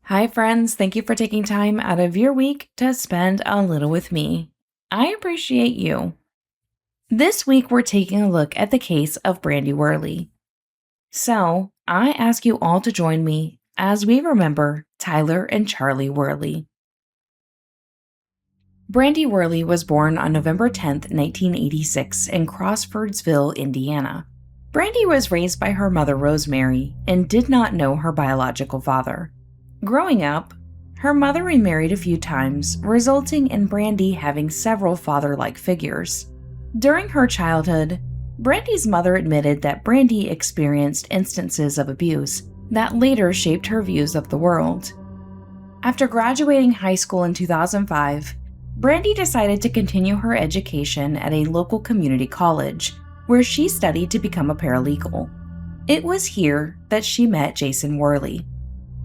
Hi, friends. Thank you for taking time out of your week to spend a little with me. I appreciate you. This week, we're taking a look at the case of Brandi Worley. So, I ask you all to join me as we remember Tyler and Charlie Worley. Brandi Worley was born on November 10, 1986, in Crawfordsville, Indiana. Brandi was raised by her mother, Rosemary, and did not know her biological father. Growing up, her mother remarried a few times, resulting in Brandi having several father-like figures. During her childhood, Brandi's mother admitted that Brandi experienced instances of abuse that later shaped her views of the world. After graduating high school in 2005, Brandi decided to continue her education at a local community college, where she studied to become a paralegal. It was here that she met Jason Worley.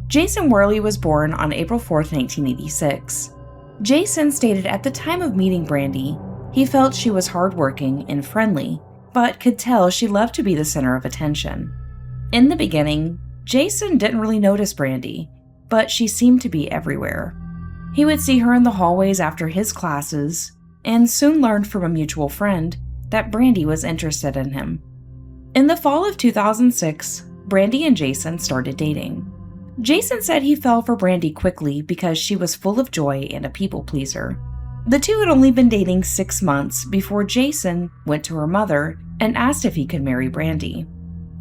Jason Worley was born on April 4, 1986. Jason stated at the time of meeting Brandi, he felt she was hardworking and friendly, but could tell she loved to be the center of attention. In the beginning, Jason didn't really notice Brandi, but she seemed to be everywhere. He would see her in the hallways after his classes, and soon learned from a mutual friend that Brandi was interested in him. In the fall of 2006, Brandi and Jason started dating. Jason said he fell for Brandi quickly because she was full of joy and a people pleaser. The two had only been dating 6 months before Jason went to her mother and asked if he could marry Brandi.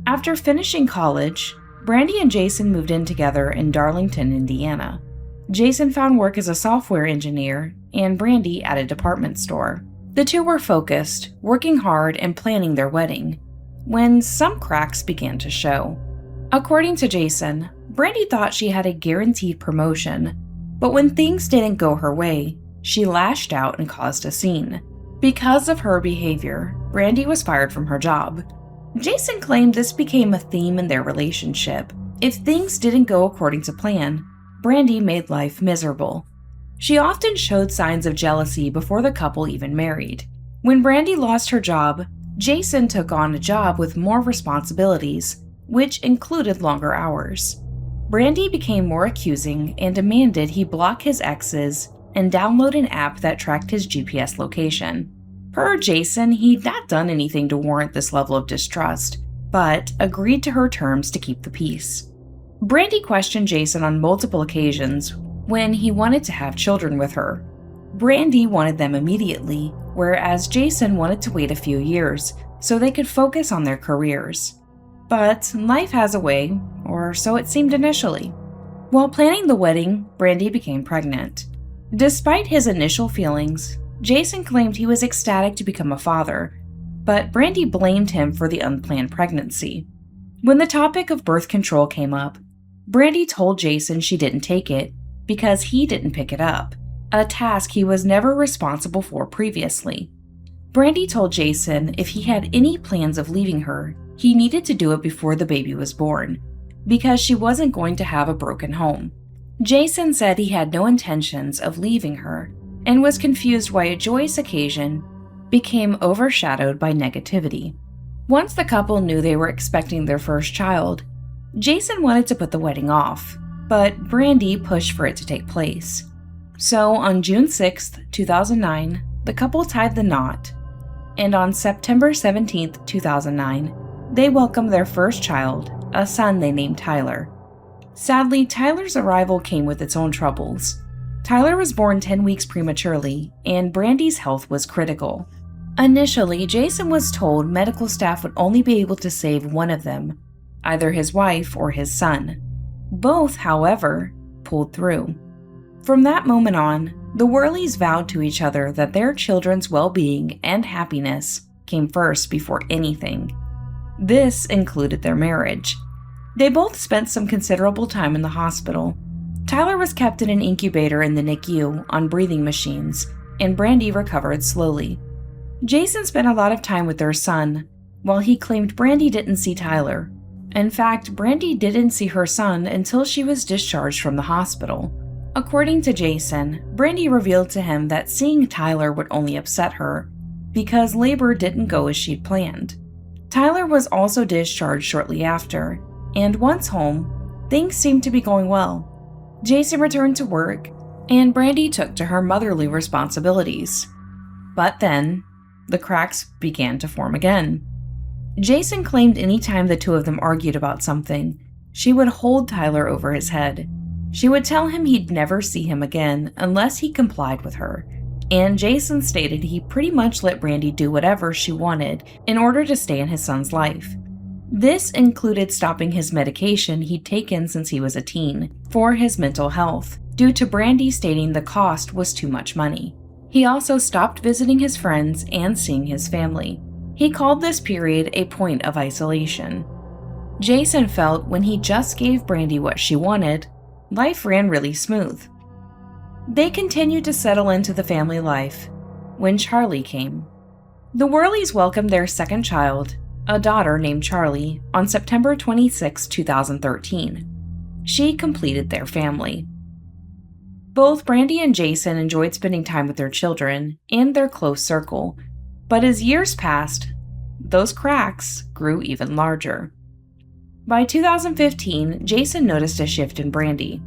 After finishing college, Brandi and Jason moved in together in Darlington, Indiana. Jason found work as a software engineer and Brandi at a department store. The two were focused, working hard and planning their wedding, when some cracks began to show. According to Jason, Brandi thought she had a guaranteed promotion, but when things didn't go her way, she lashed out and caused a scene. Because of her behavior, Brandi was fired from her job. Jason claimed this became a theme in their relationship. If things didn't go according to plan, Brandi made life miserable. She often showed signs of jealousy before the couple even married. When Brandi lost her job, Jason took on a job with more responsibilities, which included longer hours. Brandi became more accusing and demanded he block his exes and download an app that tracked his GPS location. Per Jason, he'd not done anything to warrant this level of distrust, but agreed to her terms to keep the peace. Brandi questioned Jason on multiple occasions when he wanted to have children with her. Brandi wanted them immediately, whereas Jason wanted to wait a few years so they could focus on their careers. But life has a way, or so it seemed initially. While planning the wedding, Brandi became pregnant. Despite his initial feelings, Jason claimed he was ecstatic to become a father, but Brandi blamed him for the unplanned pregnancy. When the topic of birth control came up, Brandi told Jason she didn't take it because he didn't pick it up, a task he was never responsible for previously. Brandi told Jason if he had any plans of leaving her, he needed to do it before the baby was born, because she wasn't going to have a broken home. Jason said he had no intentions of leaving her and was confused why a joyous occasion became overshadowed by negativity. Once the couple knew they were expecting their first child, Jason wanted to put the wedding off, but Brandi pushed for it to take place. So on June 6, 2009, the couple tied the knot, and on September 17, 2009, they welcomed their first child, a son they named Tyler. Sadly, Tyler's arrival came with its own troubles. Tyler was born 10 weeks prematurely, and Brandi's health was critical. Initially, Jason was told medical staff would only be able to save one of them, either his wife or his son. Both, however, pulled through. From that moment on, the Worleys vowed to each other that their children's well-being and happiness came first before anything. This included their marriage. They both spent some considerable time in the hospital. Tyler was kept in an incubator in the NICU on breathing machines, and Brandi recovered slowly. Jason spent a lot of time with their son, while he claimed Brandi didn't see Tyler. In fact, Brandi didn't see her son until she was discharged from the hospital. According to Jason, Brandi revealed to him that seeing Tyler would only upset her because labor didn't go as she'd planned. Tyler was also discharged shortly after, and once home, things seemed to be going well. Jason returned to work, and Brandi took to her motherly responsibilities. But then, the cracks began to form again. Jason claimed anytime the two of them argued about something, she would hold Tyler over his head. She would tell him he'd never see him again unless he complied with her, and Jason stated he pretty much let Brandi do whatever she wanted in order to stay in his son's life. This included stopping his medication he'd taken since he was a teen for his mental health, due to Brandi stating the cost was too much money. He also stopped visiting his friends and seeing his family. He called this period a point of isolation. Jason felt when he just gave Brandi what she wanted, life ran really smooth. They continued to settle into the family life when Charlie came. The Worleys welcomed their second child, a daughter named Charlie, on September 26, 2013. She completed their family. Both Brandi and Jason enjoyed spending time with their children and their close circle, but as years passed, those cracks grew even larger. By 2015, Jason noticed a shift in Brandi.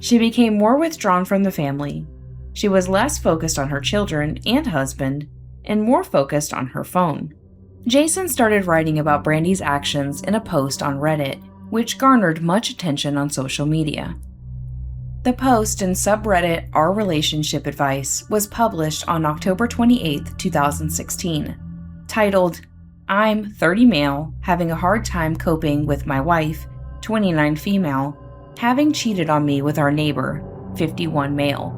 She became more withdrawn from the family. She was less focused on her children and husband, and more focused on her phone. Jason started writing about Brandi's actions in a post on Reddit, which garnered much attention on social media. The post in subreddit Our Relationship Advice was published on October 28, 2016, titled, "I'm 30 male, having a hard time coping with my wife, 29 female, having cheated on me with our neighbor, 51 male."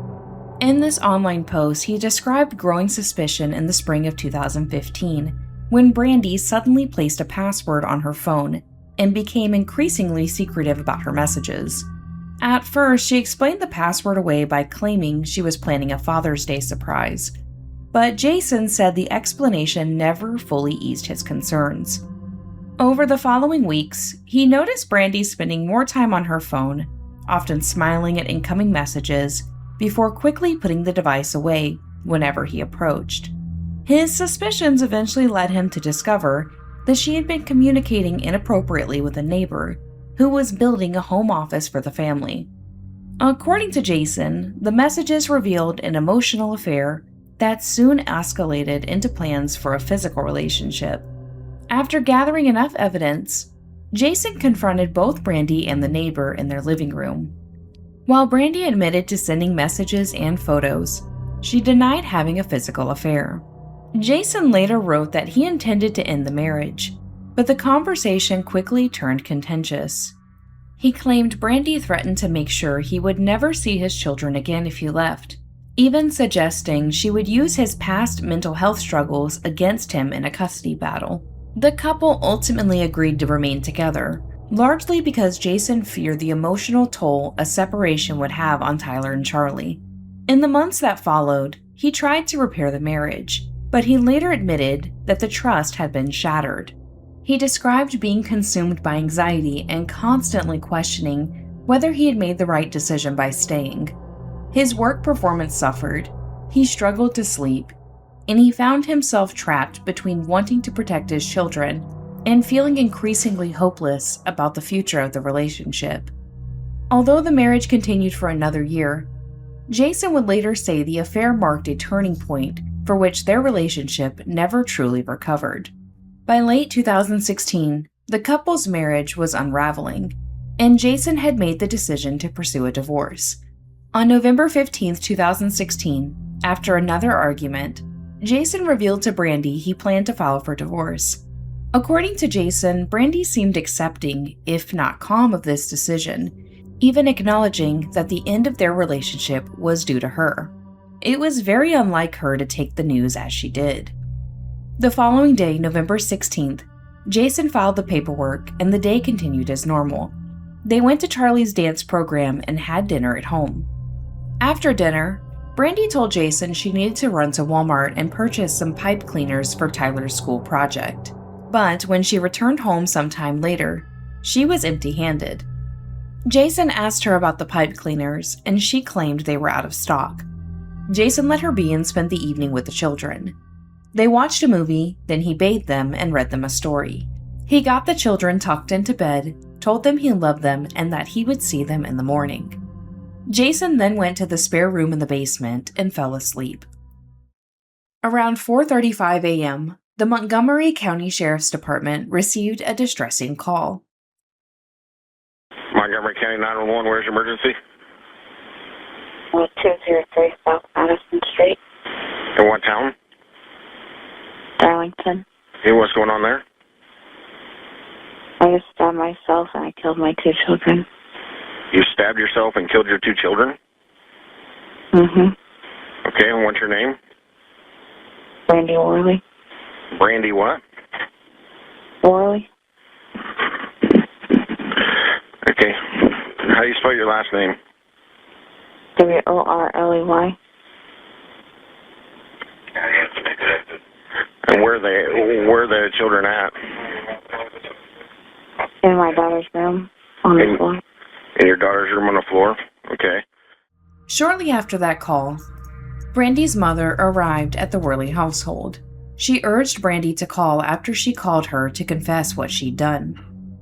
In this online post, he described growing suspicion in the spring of 2015, when Brandi suddenly placed a password on her phone and became increasingly secretive about her messages. At first, she explained the password away by claiming she was planning a Father's Day surprise, but Jason said the explanation never fully eased his concerns. Over the following weeks, he noticed Brandi spending more time on her phone, often smiling at incoming messages, before quickly putting the device away whenever he approached. His suspicions eventually led him to discover that she had been communicating inappropriately with a neighbor who was building a home office for the family. According to Jason, the messages revealed an emotional affair that soon escalated into plans for a physical relationship. After gathering enough evidence, Jason confronted both Brandi and the neighbor in their living room. While Brandi admitted to sending messages and photos, she denied having a physical affair. Jason later wrote that he intended to end the marriage, but the conversation quickly turned contentious. He claimed Brandi threatened to make sure he would never see his children again if he left, even suggesting she would use his past mental health struggles against him in a custody battle. The couple ultimately agreed to remain together, largely because Jason feared the emotional toll a separation would have on Tyler and Charlie. In the months that followed, he tried to repair the marriage, but he later admitted that the trust had been shattered. He described being consumed by anxiety and constantly questioning whether he had made the right decision by staying. His work performance suffered, he struggled to sleep, and he found himself trapped between wanting to protect his children and feeling increasingly hopeless about the future of the relationship. Although the marriage continued for another year, Jason would later say the affair marked a turning point for which their relationship never truly recovered. By late 2016, the couple's marriage was unraveling, and Jason had made the decision to pursue a divorce. On November 15, 2016, after another argument, Jason revealed to Brandi he planned to file for divorce. According to Jason, Brandi seemed accepting, if not calm, of this decision, even acknowledging that the end of their relationship was due to her. It was very unlike her to take the news as she did. The following day, November 16th, Jason filed the paperwork and the day continued as normal. They went to Charlie's dance program and had dinner at home. After dinner, Brandi told Jason she needed to run to Walmart and purchase some pipe cleaners for Tyler's school project. But when she returned home sometime later, she was empty-handed. Jason asked her about the pipe cleaners, and she claimed they were out of stock. Jason let her be and spent the evening with the children. They watched a movie, then he bathed them and read them a story. He got the children tucked into bed, told them he loved them and that he would see them in the morning. Jason then went to the spare room in the basement and fell asleep. Around 4:35 a.m., the Montgomery County Sheriff's Department received a distressing call. Montgomery County 911, where's your emergency? 203 South Madison Street. In what town? Darlington. Hey, what's going on there? I just stabbed myself and I killed my 2 children. You stabbed yourself and killed your 2 children? Mm-hmm. Okay, and what's your name? Brandi Worley. Brandi what? Worley. Okay. How do you spell your last name? Worley. And where are the children at? In my daughter's room on the floor. In your daughter's room on the floor? Okay. Shortly after that call, Brandi's mother arrived at the Worley household. She urged Brandi to call after she called her to confess what she'd done.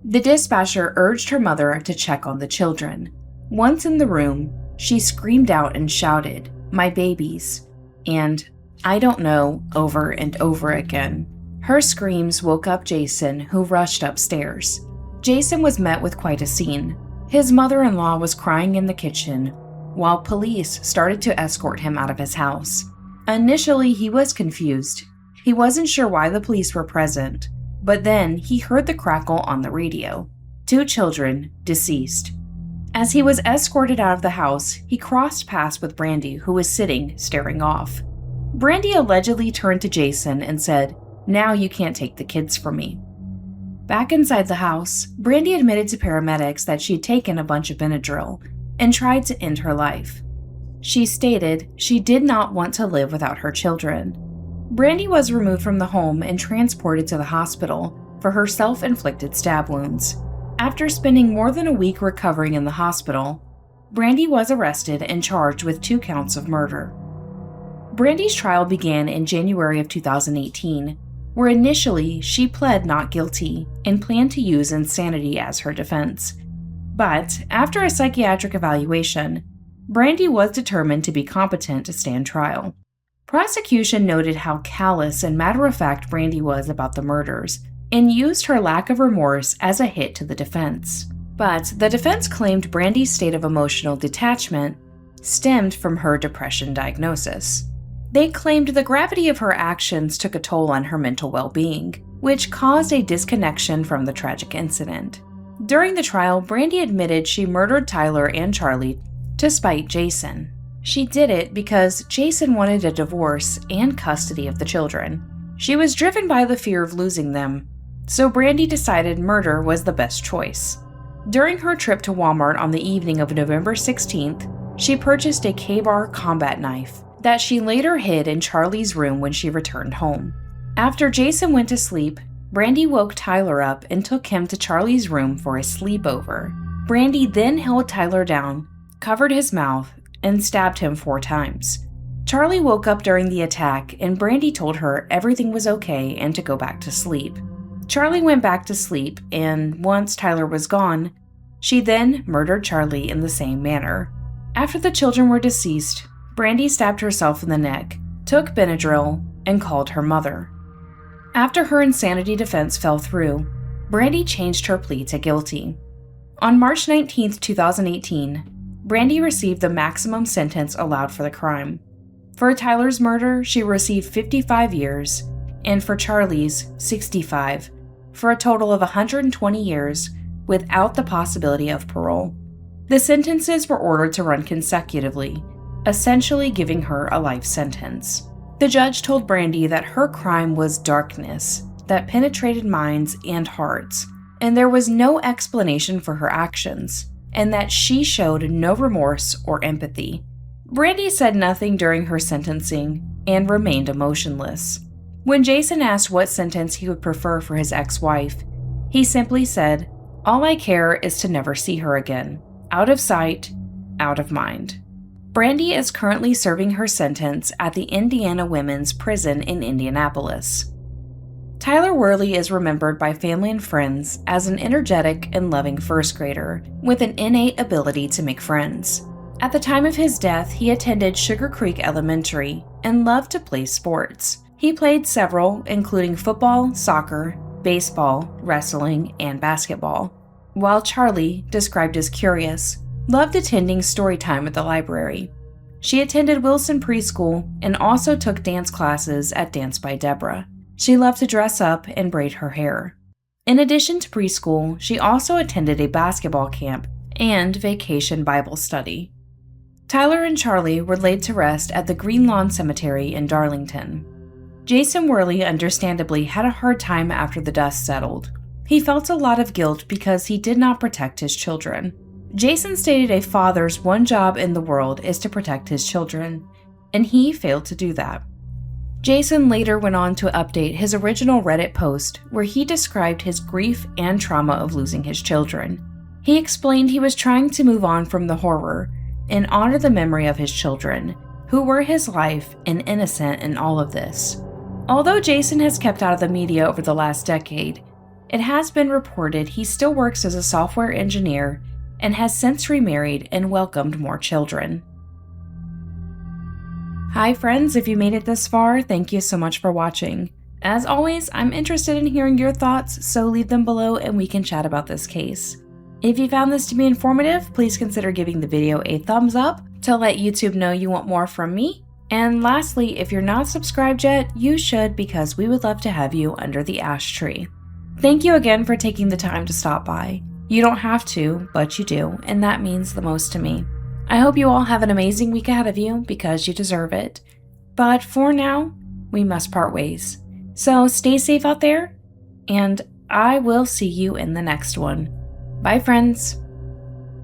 The dispatcher urged her mother to check on the children. Once in the room, she screamed out and shouted, "My babies," and "I don't know," over and over again. Her screams woke up Jason, who rushed upstairs. Jason was met with quite a scene. His mother-in-law was crying in the kitchen, while police started to escort him out of his house. Initially, he was confused. He wasn't sure why the police were present, but then he heard the crackle on the radio. 2 children deceased. As he was escorted out of the house, he crossed paths with Brandi, who was sitting, staring off. Brandi allegedly turned to Jason and said, "Now you can't take the kids from me." Back inside the house, Brandi admitted to paramedics that she'd taken a bunch of Benadryl and tried to end her life. She stated she did not want to live without her children. Brandi was removed from the home and transported to the hospital for her self-inflicted stab wounds. After spending more than a week recovering in the hospital, Brandi was arrested and charged with 2 counts of murder. Brandi's trial began in January of 2018, where initially she pled not guilty and planned to use insanity as her defense. But after a psychiatric evaluation, Brandi was determined to be competent to stand trial. Prosecution noted how callous and matter-of-fact Brandi was about the murders and used her lack of remorse as a hit to the defense. But the defense claimed Brandi's state of emotional detachment stemmed from her depression diagnosis. They claimed the gravity of her actions took a toll on her mental well-being, which caused a disconnection from the tragic incident. During the trial, Brandi admitted she murdered Tyler and Charlie to spite Jason. She did it because Jason wanted a divorce and custody of the children. She was driven by the fear of losing them, so Brandi decided murder was the best choice. During her trip to Walmart on the evening of November 16th, she purchased a K-Bar combat knife that she later hid in Charlie's room when she returned home. After Jason went to sleep, Brandi woke Tyler up and took him to Charlie's room for a sleepover. Brandi then held Tyler down, covered his mouth, and stabbed him 4 times. Charlie woke up during the attack and Brandi told her everything was okay and to go back to sleep. Charlie went back to sleep, and once Tyler was gone, she then murdered Charlie in the same manner. After the children were deceased, Brandi stabbed herself in the neck, took Benadryl, and called her mother. After her insanity defense fell through, Brandi changed her plea to guilty. On March 19, 2018, Brandi received the maximum sentence allowed for the crime. For Tyler's murder, she received 55 years, and for Charlie's, 65, for a total of 120 years without the possibility of parole. The sentences were ordered to run consecutively, essentially giving her a life sentence. The judge told Brandi that her crime was darkness that penetrated minds and hearts, and there was no explanation for her actions, and that she showed no remorse or empathy. Brandi said nothing during her sentencing and remained emotionless. When Jason asked what sentence he would prefer for his ex-wife, he simply said, "All I care is to never see her again. Out of sight, out of mind." Brandi is currently serving her sentence at the Indiana Women's Prison in Indianapolis. Tyler Worley is remembered by family and friends as an energetic and loving first grader with an innate ability to make friends. At the time of his death, he attended Sugar Creek Elementary and loved to play sports. He played several, including football, soccer, baseball, wrestling, and basketball, while Charlie, described as curious, loved attending story time at the library. She attended Wilson Preschool and also took dance classes at Dance by Deborah. She loved to dress up and braid her hair. In addition to preschool, she also attended a basketball camp and vacation Bible study. Tyler and Charlie were laid to rest at the Green Lawn Cemetery in Darlington. Jason Worley understandably had a hard time after the dust settled. He felt a lot of guilt because he did not protect his children. Jason stated a father's one job in the world is to protect his children, and he failed to do that. Jason later went on to update his original Reddit post where he described his grief and trauma of losing his children. He explained he was trying to move on from the horror and honor the memory of his children, who were his life and innocent in all of this. Although Jason has kept out of the media over the last decade, it has been reported he still works as a software engineer and has since remarried and welcomed more children. Hi friends, if you made it this far, thank you so much for watching. As always, I'm interested in hearing your thoughts, so leave them below and we can chat about this case. If you found this to be informative, please consider giving the video a thumbs up to let YouTube know you want more from me. And lastly, if you're not subscribed yet, you should, because we would love to have you under the ash tree. Thank you again for taking the time to stop by. You don't have to, but you do, and that means the most to me. I hope you all have an amazing week ahead of you because you deserve it. But for now, we must part ways. So stay safe out there, and I will see you in the next one. Bye, friends.